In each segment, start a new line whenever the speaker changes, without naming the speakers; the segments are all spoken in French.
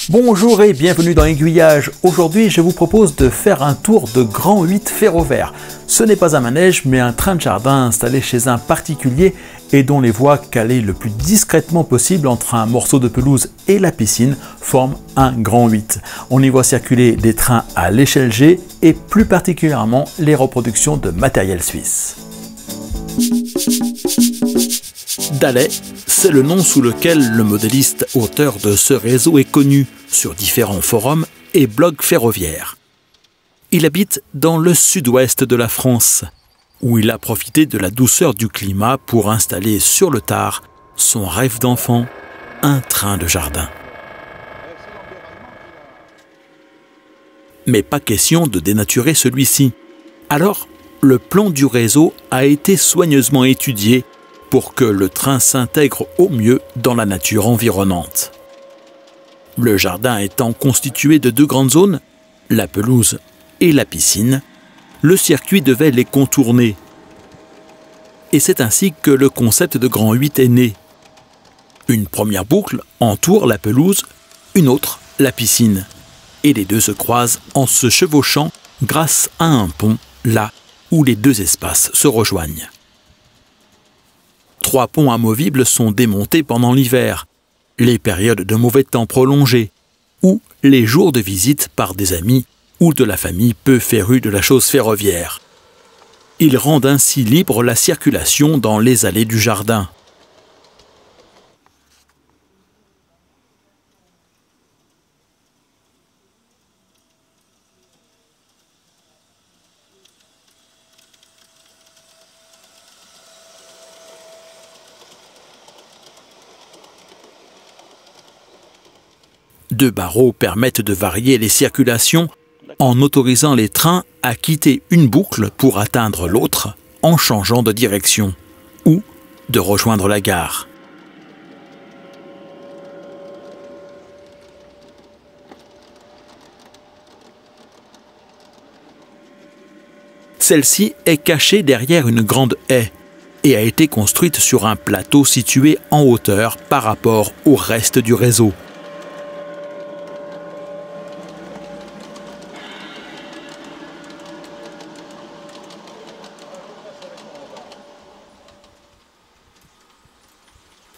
Bonjour et bienvenue dans Aiguillage. Aujourd'hui, je vous propose de faire un tour de Grand 8 Ferroviaire. Ce n'est pas un manège, mais un train de jardin installé chez un particulier et dont les voies calées le plus discrètement possible entre un morceau de pelouse et la piscine forment un Grand 8. On y voit circuler des trains à l'échelle G et plus particulièrement les reproductions de matériel suisse. Dallet, c'est le nom sous lequel le modéliste auteur de ce réseau est connu sur différents forums et blogs ferroviaires. Il habite dans le sud-ouest de la France, où il a profité de la douceur du climat pour installer sur le tard son rêve d'enfant, un train de jardin. Mais pas question de dénaturer celui-ci. Alors, le plan du réseau a été soigneusement étudié pour que le train s'intègre au mieux dans la nature environnante. Le jardin étant constitué de deux grandes zones, la pelouse et la piscine, le circuit devait les contourner. Et c'est ainsi que le concept de Grand 8 est né. Une première boucle entoure la pelouse, une autre la piscine. Et les deux se croisent en se chevauchant grâce à un pont, là où les deux espaces se rejoignent. 3 ponts amovibles sont démontés pendant l'hiver, les périodes de mauvais temps prolongés, ou les jours de visite par des amis ou de la famille peu férue de la chose ferroviaire. Ils rendent ainsi libre la circulation dans les allées du jardin. Deux barreaux permettent de varier les circulations en autorisant les trains à quitter une boucle pour atteindre l'autre en changeant de direction ou de rejoindre la gare. Celle-ci est cachée derrière une grande haie et a été construite sur un plateau situé en hauteur par rapport au reste du réseau.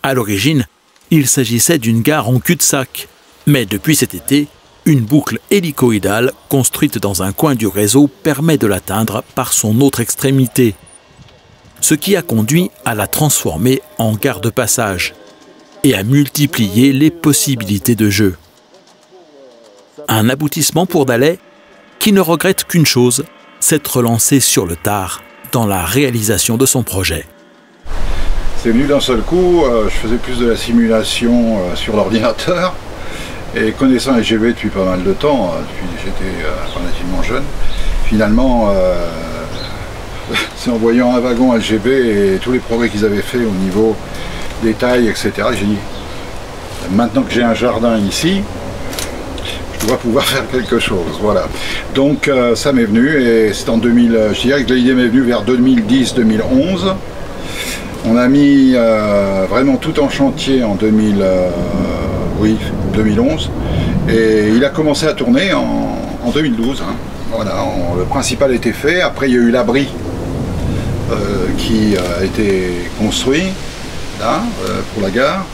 À l'origine, il s'agissait d'une gare en cul-de-sac, mais depuis cet été, une boucle hélicoïdale construite dans un coin du réseau permet de l'atteindre par son autre extrémité, ce qui a conduit à la transformer en gare de passage et à multiplier les possibilités de jeu. Un aboutissement pour Dallet qui ne regrette qu'une chose, s'être lancé sur le tard dans la réalisation de son projet.
C'est venu d'un seul coup, je faisais plus de la simulation sur l'ordinateur et connaissant LGV depuis pas mal de temps, depuis j'étais relativement jeune, finalement c'est en voyant un wagon LGV et tous les progrès qu'ils avaient fait au niveau des tailles, etc. J'ai dit, maintenant que j'ai un jardin ici, je dois pouvoir faire quelque chose, voilà. Donc ça m'est venu et c'est en 2000, je dirais que l'idée m'est venue vers 2010-2011. On a mis vraiment tout en chantier en 2011 et il a commencé à tourner en 2012. Hein. Voilà, le principal était fait. Après il y a eu l'abri qui a été construit là, pour la gare.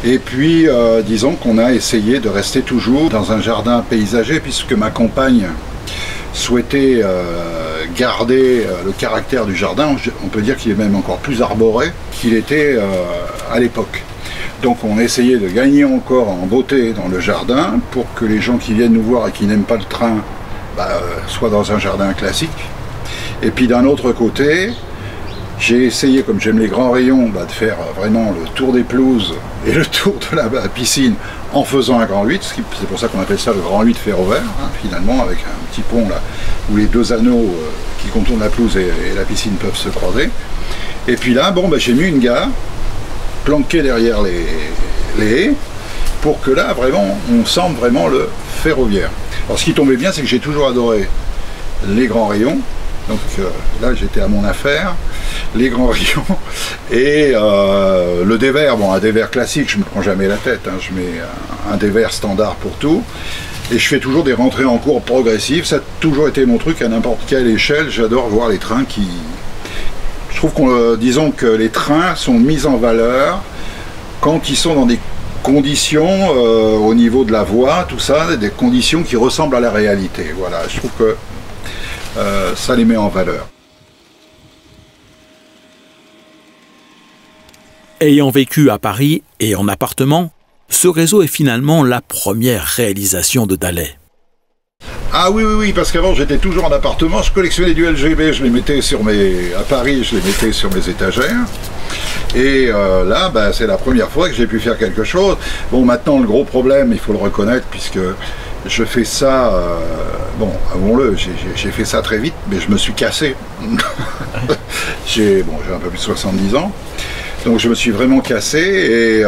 Et puis disons qu'on a essayé de rester toujours dans un jardin paysager puisque ma compagne souhaitait garder le caractère du jardin. On peut dire qu'il est même encore plus arboré qu'il était à l'époque. Donc on essayait de gagner encore en beauté dans le jardin pour que les gens qui viennent nous voir et qui n'aiment pas le train soient dans un jardin classique. Et puis d'un autre côté, j'ai essayé, comme j'aime les grands rayons, de faire vraiment le tour des pelouses et le tour de la piscine en faisant un Grand 8, c'est pour ça qu'on appelle ça le Grand 8 Ferroviaire, hein, finalement, avec un petit pont là, où les deux anneaux qui contournent la pelouse et la piscine peuvent se croiser. Et puis là, bon, j'ai mis une gare planquée derrière les haies, pour que là, vraiment, on sente vraiment le ferroviaire. Alors ce qui tombait bien, c'est que j'ai toujours adoré les grands rayons, donc là j'étais à mon affaire, les grands rayons, Et le dévers, bon, un dévers classique, je ne me prends jamais la tête, hein, je mets un dévers standard pour tout. Et je fais toujours des rentrées en courbe progressives, ça a toujours été mon truc à n'importe quelle échelle. J'adore voir les trains qui... Je trouve qu'on, disons que les trains sont mis en valeur quand ils sont dans des conditions au niveau de la voie, tout ça, des conditions qui ressemblent à la réalité. Voilà, je trouve que ça les met en valeur.
Ayant vécu à Paris et en appartement, ce réseau est finalement la première réalisation de Dallet.
Ah oui, parce qu'avant j'étais toujours en appartement, je collectionnais du LGB, je les mettais à Paris, je les mettais sur mes étagères. Et là, bah, c'est la première fois que j'ai pu faire quelque chose. Bon, maintenant le gros problème, il faut le reconnaître, puisque je fais ça, bon, avouons-le, j'ai fait ça très vite, mais je me suis cassé. J'ai un peu plus de 70 ans. Donc je me suis vraiment cassé et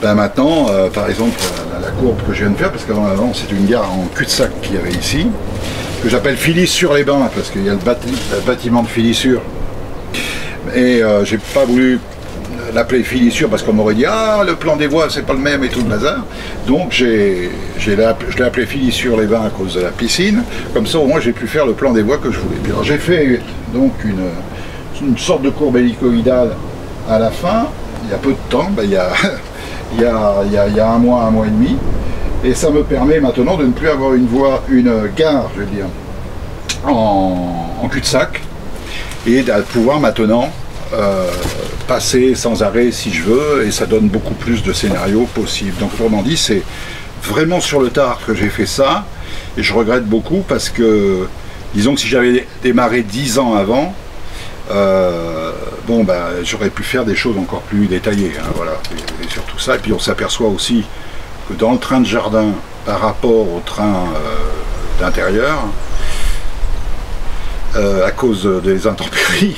ben maintenant, par exemple, la courbe que je viens de faire, parce qu'avant c'est une gare en cul-de-sac qu'il y avait ici, que j'appelle Filly-sur-les-Bains, parce qu'il y a le bâtiment de Filly-sur. Et j'ai pas voulu l'appeler Filly-sur parce qu'on m'aurait dit « Ah, le plan des voies, c'est pas le même et tout le bazar ». Donc je l'ai appelé Filly-sur-les-Bains à cause de la piscine. Comme ça, au moins, j'ai pu faire le plan des voies que je voulais. Alors j'ai fait donc une sorte de courbe hélicoïdale à la fin, il y a peu de temps, ben, il y a un mois et demi, et ça me permet maintenant de ne plus avoir une gare, je veux dire, en cul-de-sac, et de pouvoir maintenant passer sans arrêt si je veux, et ça donne beaucoup plus de scénarios possibles. Donc autrement dit, c'est vraiment sur le tard que j'ai fait ça, et je regrette beaucoup parce que, disons que si j'avais démarré 10 ans avant, bon, ben, j'aurais pu faire des choses encore plus détaillées, hein, voilà, et surtout ça. Et puis on s'aperçoit aussi que dans le train de jardin, par rapport au train d'intérieur, à cause des intempéries,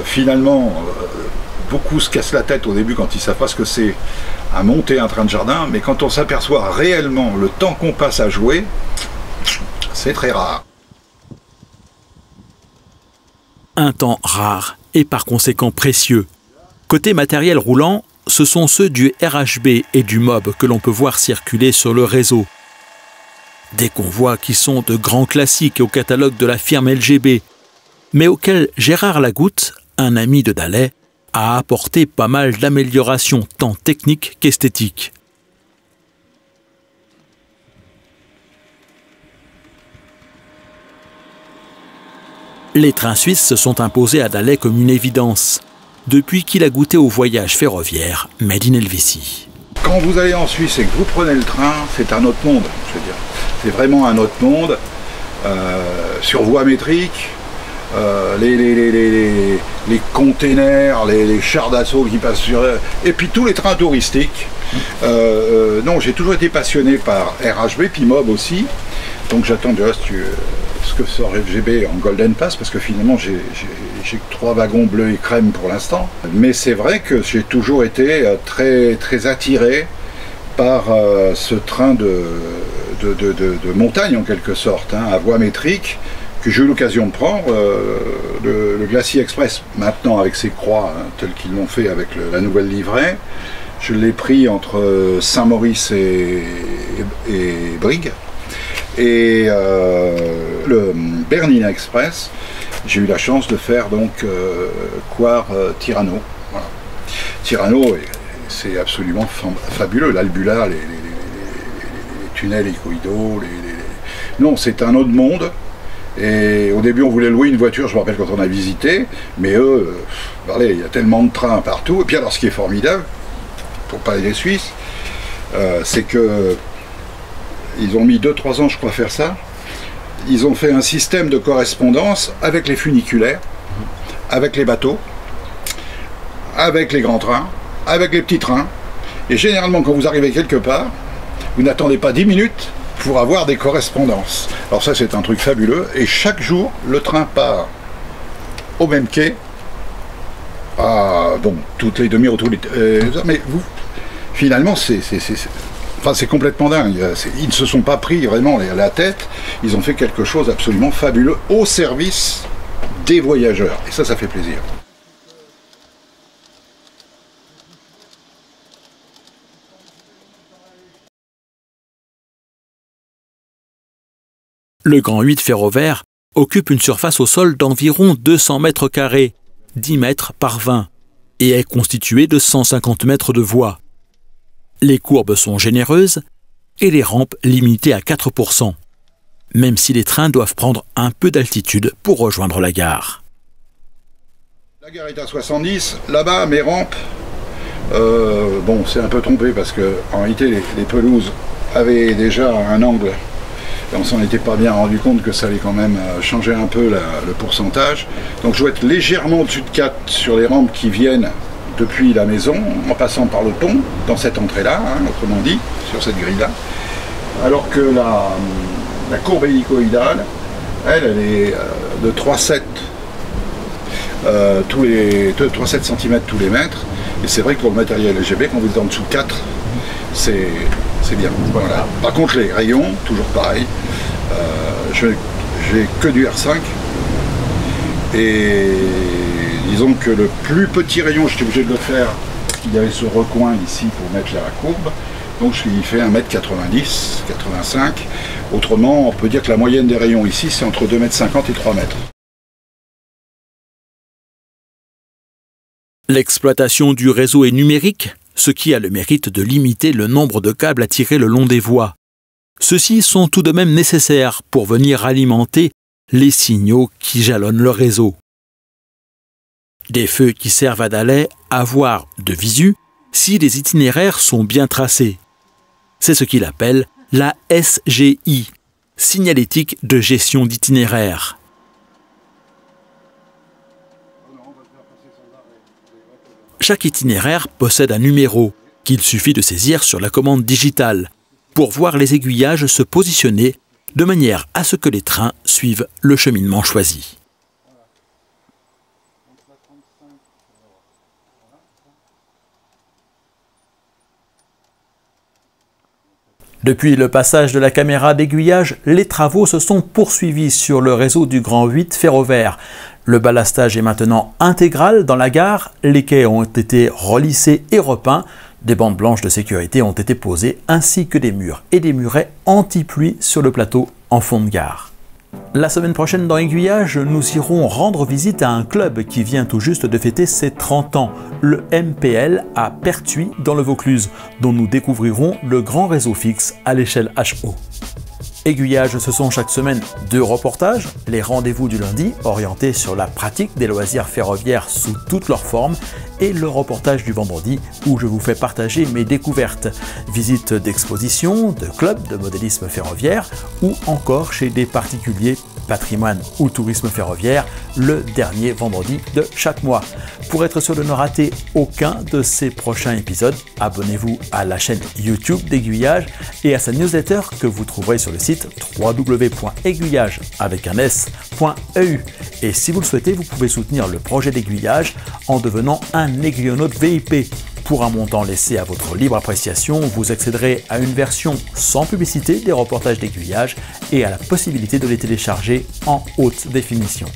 finalement, beaucoup se cassent la tête au début quand ils ne savent pas ce que c'est à monter un train de jardin, mais quand on s'aperçoit réellement le temps qu'on passe à jouer, c'est très rare.
Un temps rare et par conséquent précieux. Côté matériel roulant, ce sont ceux du RHB et du MOB que l'on peut voir circuler sur le réseau. Des convois qui sont de grands classiques au catalogue de la firme LGB, mais auxquels Gérard Lagoutte, un ami de Dallet, a apporté pas mal d'améliorations tant techniques qu'esthétiques. Les trains suisses se sont imposés à Dallet comme une évidence, depuis qu'il a goûté au voyage ferroviaire Made in Helvétie.
Quand vous allez en Suisse et que vous prenez le train, c'est un autre monde, je veux dire. C'est vraiment un autre monde, sur voie métrique, les containers, les chars d'assaut qui passent sur... Et puis tous les trains touristiques. Non, j'ai toujours été passionné par RHB, puis MOB aussi. Donc j'attends du reste ce que sort LGB en Golden Pass, parce que finalement j'ai que 3 wagons bleus et crème pour l'instant. Mais c'est vrai que j'ai toujours été très, très attiré par ce train de montagne en quelque sorte, hein, à voie métrique, que j'ai eu l'occasion de prendre, le Glacier Express, maintenant avec ses croix, hein, telles qu'ils l'ont fait avec la nouvelle livrée. Je l'ai pris entre Saint-Maurice et Brigue. Et le Bernina Express, j'ai eu la chance de faire donc Coire-Tirano. Voilà. Tirano, c'est absolument fabuleux, l'Albula, les tunnels hélicoïdaux, non, c'est un autre monde. Et au début on voulait louer une voiture, je me rappelle quand on a visité, mais eux, il y a tellement de trains partout. Et puis alors ce qui est formidable, pour parler des Suisses, c'est que ils ont mis 2-3 ans je crois à faire ça. Ils ont fait un système de correspondance avec les funiculaires, avec les bateaux, avec les grands trains, avec les petits trains. Et généralement quand vous arrivez quelque part, vous n'attendez pas 10 minutes pour avoir des correspondances. Alors ça c'est un truc fabuleux, et chaque jour le train part au même quai, bon, toutes les demi-heures, mais vous, finalement c'est complètement dingue. Ils ne se sont pas pris vraiment la tête, ils ont fait quelque chose d'absolument fabuleux au service des voyageurs, et ça fait plaisir.
Le Grand 8 Ferrovaire occupe une surface au sol d'environ 200 mètres carrés, 10 mètres par 20, et est constitué de 150 mètres de voies. Les courbes sont généreuses et les rampes limitées à 4%, même si les trains doivent prendre un peu d'altitude pour rejoindre la gare.
La gare est à 70, là-bas mes rampes, bon c'est un peu trompé parce que en réalité les pelouses avaient déjà un angle et on s'en était pas bien rendu compte que ça allait quand même changer un peu le pourcentage. Donc je dois être légèrement au-dessus de 4 sur les rampes qui viennent depuis la maison, en passant par le pont, dans cette entrée-là, hein, autrement dit, sur cette grille-là. Alors que la courbe hélicoïdale, elle est de 3,7 3,7 cm tous les mètres. Et c'est vrai que pour le matériel LGB, quand vous êtes en dessous de 4, c'est bien. Voilà. Par contre, les rayons, toujours pareil, j'ai que du R5. Et disons que le plus petit rayon, j'étais obligé de le faire, il y avait ce recoin ici pour mettre la courbe. Donc il fait 1,90 m, 85 m. Autrement, on peut dire que la moyenne des rayons ici, c'est entre 2,50 m et 3 m.
L'exploitation du réseau est numérique, ce qui a le mérite de limiter le nombre de câbles à tirer le long des voies. Ceux-ci sont tout de même nécessaires pour venir alimenter les signaux qui jalonnent le réseau. Des feux qui servent à Dallay à voir de visu si les itinéraires sont bien tracés. C'est ce qu'il appelle la SGI, signalétique de gestion d'itinéraire. Chaque itinéraire possède un numéro qu'il suffit de saisir sur la commande digitale pour voir les aiguillages se positionner de manière à ce que les trains suivent le cheminement choisi. Depuis le passage de la caméra d'aiguillage, les travaux se sont poursuivis sur le réseau du Grand 8 Ferrovaire. Le ballastage est maintenant intégral dans la gare, les quais ont été relissés et repeints, des bandes blanches de sécurité ont été posées, ainsi que des murs et des murets anti-pluie sur le plateau en fond de gare. La semaine prochaine dans Aiguillage, nous irons rendre visite à un club qui vient tout juste de fêter ses 30 ans, le MPL à Pertuis dans le Vaucluse, dont nous découvrirons le grand réseau fixe à l'échelle HO. Aiguillage, ce sont chaque semaine 2 reportages, les rendez-vous du lundi orientés sur la pratique des loisirs ferroviaires sous toutes leurs formes et le reportage du vendredi où je vous fais partager mes découvertes, visites d'expositions, de clubs de modélisme ferroviaire ou encore chez des particuliers, patrimoine ou tourisme ferroviaire, le dernier vendredi de chaque mois. Pour être sûr de ne rater aucun de ces prochains épisodes, abonnez-vous à la chaîne YouTube d'Aiguillage et à sa newsletter que vous trouverez sur le site www.aiguillage.eu. Et si vous le souhaitez, vous pouvez soutenir le projet d'Aiguillage en devenant un aiguillonaute VIP. Pour un montant laissé à votre libre appréciation, vous accéderez à une version sans publicité des reportages d'Aiguillage et à la possibilité de les télécharger en haute définition.